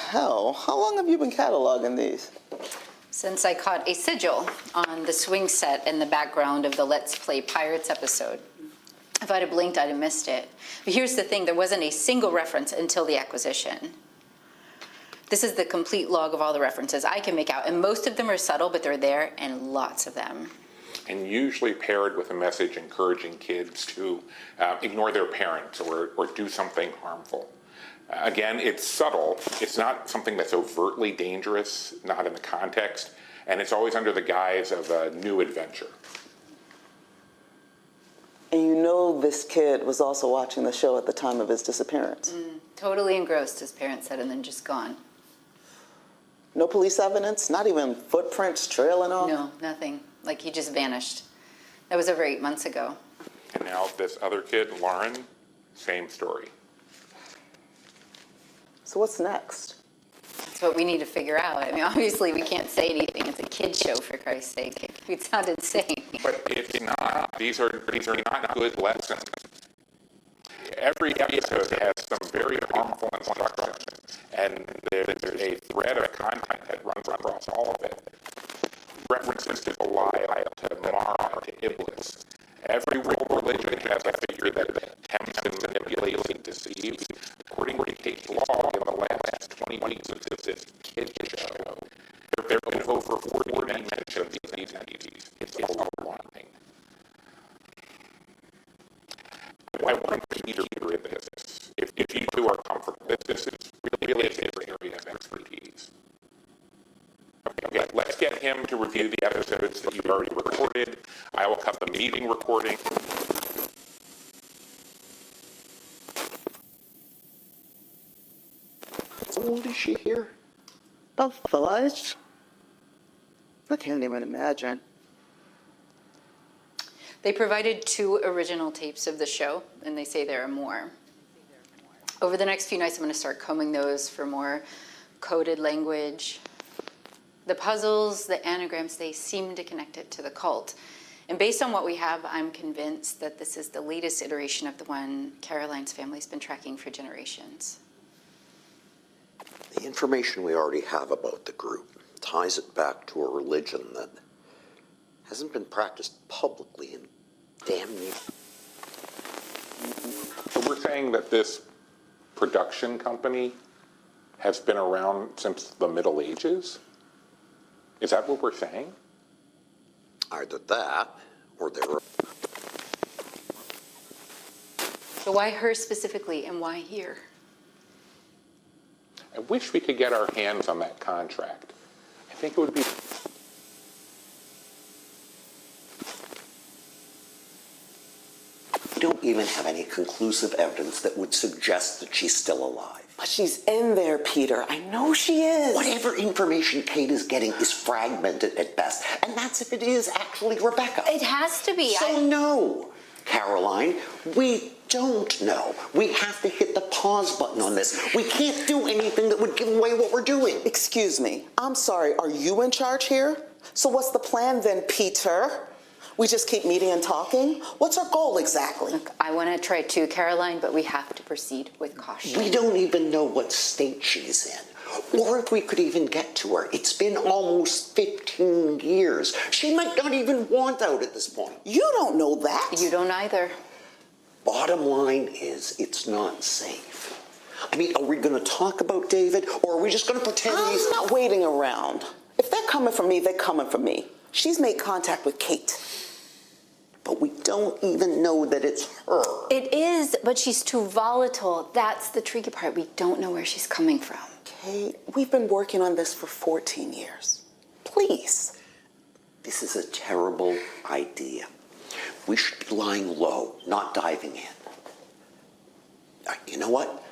hell? How long have you been cataloging these? Since I caught a sigil on the swing set in the background of the Let's Play Pirates episode. If I'd have blinked, I'd have missed it. But here's the thing, there wasn't a single reference until the acquisition. This is the complete log of all the references I can make out, and most of them are subtle, but they're there, and lots of them. And usually paired with a message encouraging kids to ignore their parents or do something harmful. Again, it's subtle. It's not something that's overtly dangerous, not in the context, and it's always under the guise of a new adventure. And you know this kid was also watching the show at the time of his disappearance. Totally engrossed, his parents said, and then just gone. No police evidence? Not even footprints trailing off? No, nothing. Like he just vanished. That was over 8 months ago. And now this other kid, Lauren, same story. So what's next? That's what we need to figure out. I mean, obviously we can't say anything. It's a kid show, for Christ's sake. We'd sound insane. But it's not. These are not good lessons. Every episode has some very harmful instructions, and there's a thread of content that runs across all of it. References to Belial, to Mara, to Iblis. Every world religion has a figure that tempts and manipulates and deceives. According to Kate's log, in the last 20 weeks of this kid show, there have been over 40 mentions of these entities. It's alarming. I want Peter in this. If you two are comfortable, this is really a different area of expertise. Okay, let's get him to review the episodes that you've already recorded. I will cut the meeting recording. How old is she here? About 5? I can't even imagine. They provided 2 original tapes of the show, and they say there are more. Over the next few nights, I'm going to start combing those for more coded language. The puzzles, the anagrams, they seem to connect it to the cult. And based on what we have, I'm convinced that this is the latest iteration of the one Caroline's family's been tracking for generations. The information we already have about the group ties it back to a religion that hasn't been practiced publicly in damn near. So we're saying that this production company has been around since the Middle Ages? Is that what we're saying? Either that, or there are... So why her specifically, and why here? I wish we could get our hands on that contract. I think it would be... We don't even have any conclusive evidence that would suggest that she's still alive. But she's in there, Peter. I know she is. Whatever information Kate is getting is fragmented at best, and that's if it is actually Rebecca. It has to be. So no, Caroline, we don't know. We have to hit the pause button on this. We can't do anything that would give away what we're doing. Excuse me. I'm sorry. Are you in charge here? So what's the plan then, Peter? We just keep meeting and talking? What's our goal exactly? Look, I want to try too, Caroline, but we have to proceed with caution. We don't even know what state she's in, or if we could even get to her. It's been almost 15 years. She might not even want out at this point. You don't know that. You don't either. Bottom line is, it's not safe. I mean, are we going to talk about David, or are we just going to pretend he's... I'm not waiting around. If they're coming for me, they're coming for me. She's made contact with Kate. But we don't even know that it's her. It is, but she's too volatile. That's the tricky part. We don't know where she's coming from. Kate, we've been working on this for 14 years. Please. This is a terrible idea. We should be lying low, not diving in. You know what?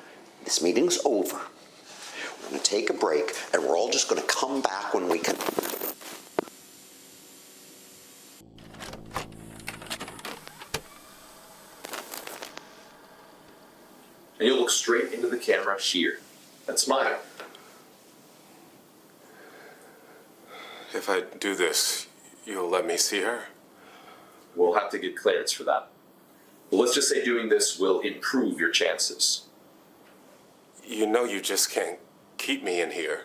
This meeting's over. We're going to take a break, and we're all just going to come back when we can. And you'll look straight into the camera here and smile. If I do this, you'll let me see her? We'll have to get clearance for that. But let's just say doing this will improve your chances. You know you just can't keep me in here.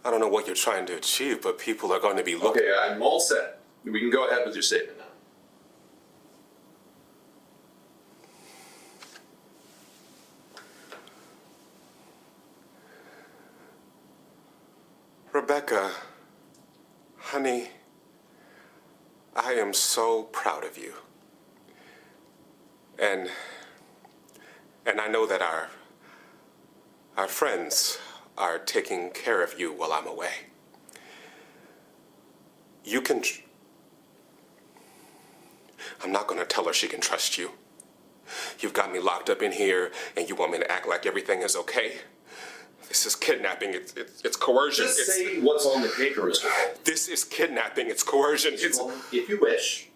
I don't know what you're trying to achieve, but people are going to be looking. Okay, I'm all set. We can go ahead with your statement now. Rebecca, honey, I am so proud of you. And I know that our friends are taking care of you while I'm away. You can... I'm not going to tell her she can trust you. You've got me locked up in here, and you want me to act like everything is okay? This is kidnapping. It's coercion. Just say what's on the paper, Mr. Hall. This is kidnapping. It's coercion. It's... If you wish,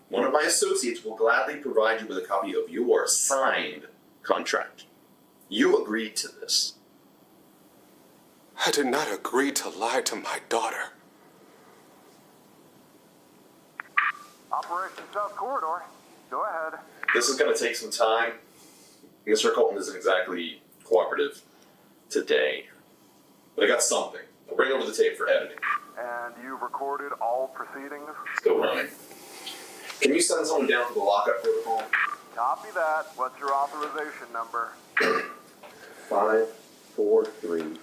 one of my associates will gladly provide you with a copy of your signed contract. You agreed to this. I did not agree to lie to my daughter. Operation South Corridor. Go ahead. This is going to take some time. Mr. Colton isn't exactly cooperative today. But I got something. I'll bring over the tape for editing. And you've recorded all proceedings? Still running. Can you send someone down for the lockup protocol? Copy that. What's your authorization number? 543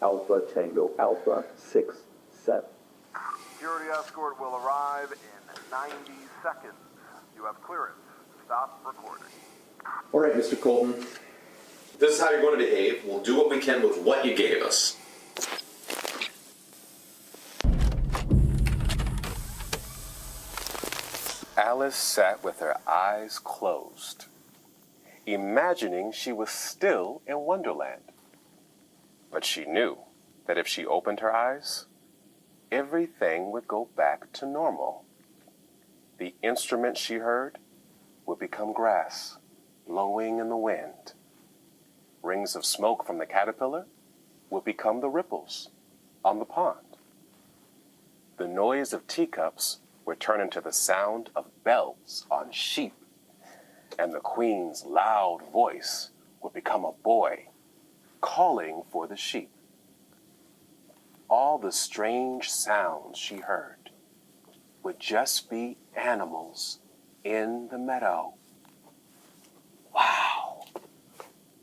Alpha Tango Alpha 67. Security escort will arrive in 90 seconds. You have clearance. Stop recording. All right, Mr. Colton. This is how you're going to behave. We'll do what we can with what you gave us. Alice sat with her eyes closed, imagining she was still in Wonderland. But she knew that if she opened her eyes, everything would go back to normal. The instrument she heard would become grass, blowing in the wind. Rings of smoke from the caterpillar would become the ripples on the pond. The noise of teacups would turn into the sound of bells on sheep, and the queen's loud voice would become a boy calling for the sheep. All the strange sounds she heard would just be animals in the meadow. Wow!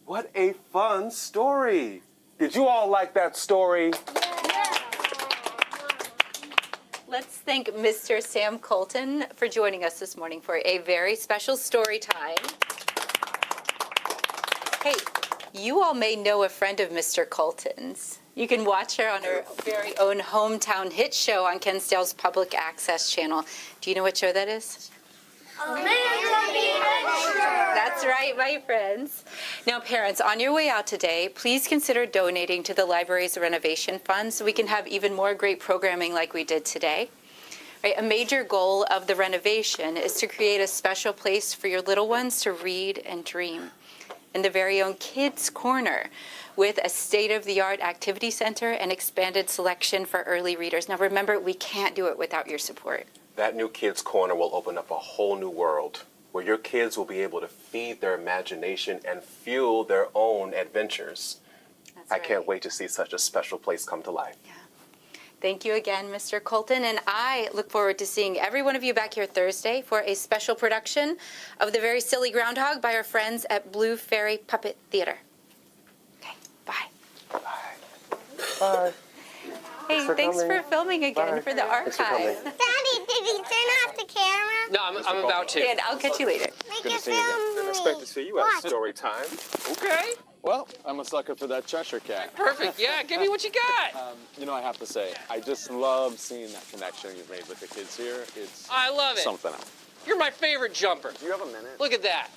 What a fun story! Did you all like that story? Let's thank Mr. Sam Colton for joining us this morning for a very special story time. Hey, you all may know a friend of Mr. Colton's. You can watch her on her very own hometown hit show on Kensdale's Public Access channel. Do you know what show that is? That's right, my friends. Now, parents, on your way out today, please consider donating to the library's renovation fund so we can have even more great programming like we did today. Right, a major goal of the renovation is to create a special place for your little ones to read and dream. In the very own Kids Corner, with a state-of-the-art activity center and expanded selection for early readers. Now, remember, we can't do it without your support. That new Kids Corner will open up a whole new world where your kids will be able to feed their imagination and fuel their own adventures. That's I can't right. wait to see such a special place come to life. Yeah. Thank you again, Mr. Colton, and I look forward to seeing every one of you back here Thursday for a special production of The Very Silly Groundhog by our friends at Blue Fairy Puppet Theater. Okay, bye. Bye. Hey, thanks for filming again for the archive. Daddy, did you turn off the camera? No, I'm about to. And I'll catch you later. Make Good it to see you again. film Didn't me. expect to see you at story time. Okay. Well, I'm a sucker for that Cheshire cat. Perfect. Yeah, give me what you got. You know, I have to say, I just love seeing that connection you've made with the kids here. It's I love it. something else. You're my favorite jumper. Do you have a minute? Look at that.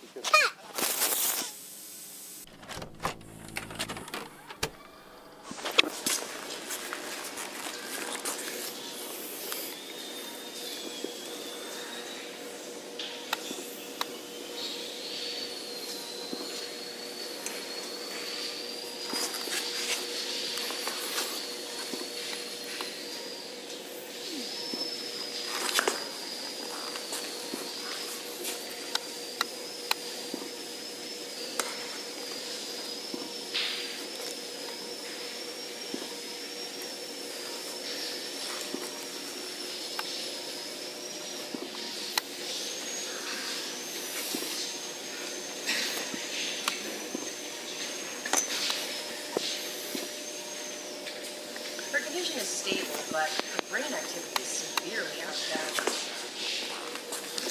vision is stable, but her brain activity is severely out of balance.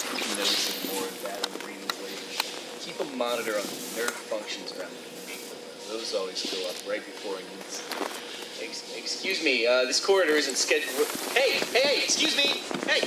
I'm noticing more of that on the readings lately. Keep a monitor on the nerve functions around the amygdala. Those always go up right before an incident. Excuse me, this corridor isn't scheduled. Hey, excuse me! Hey!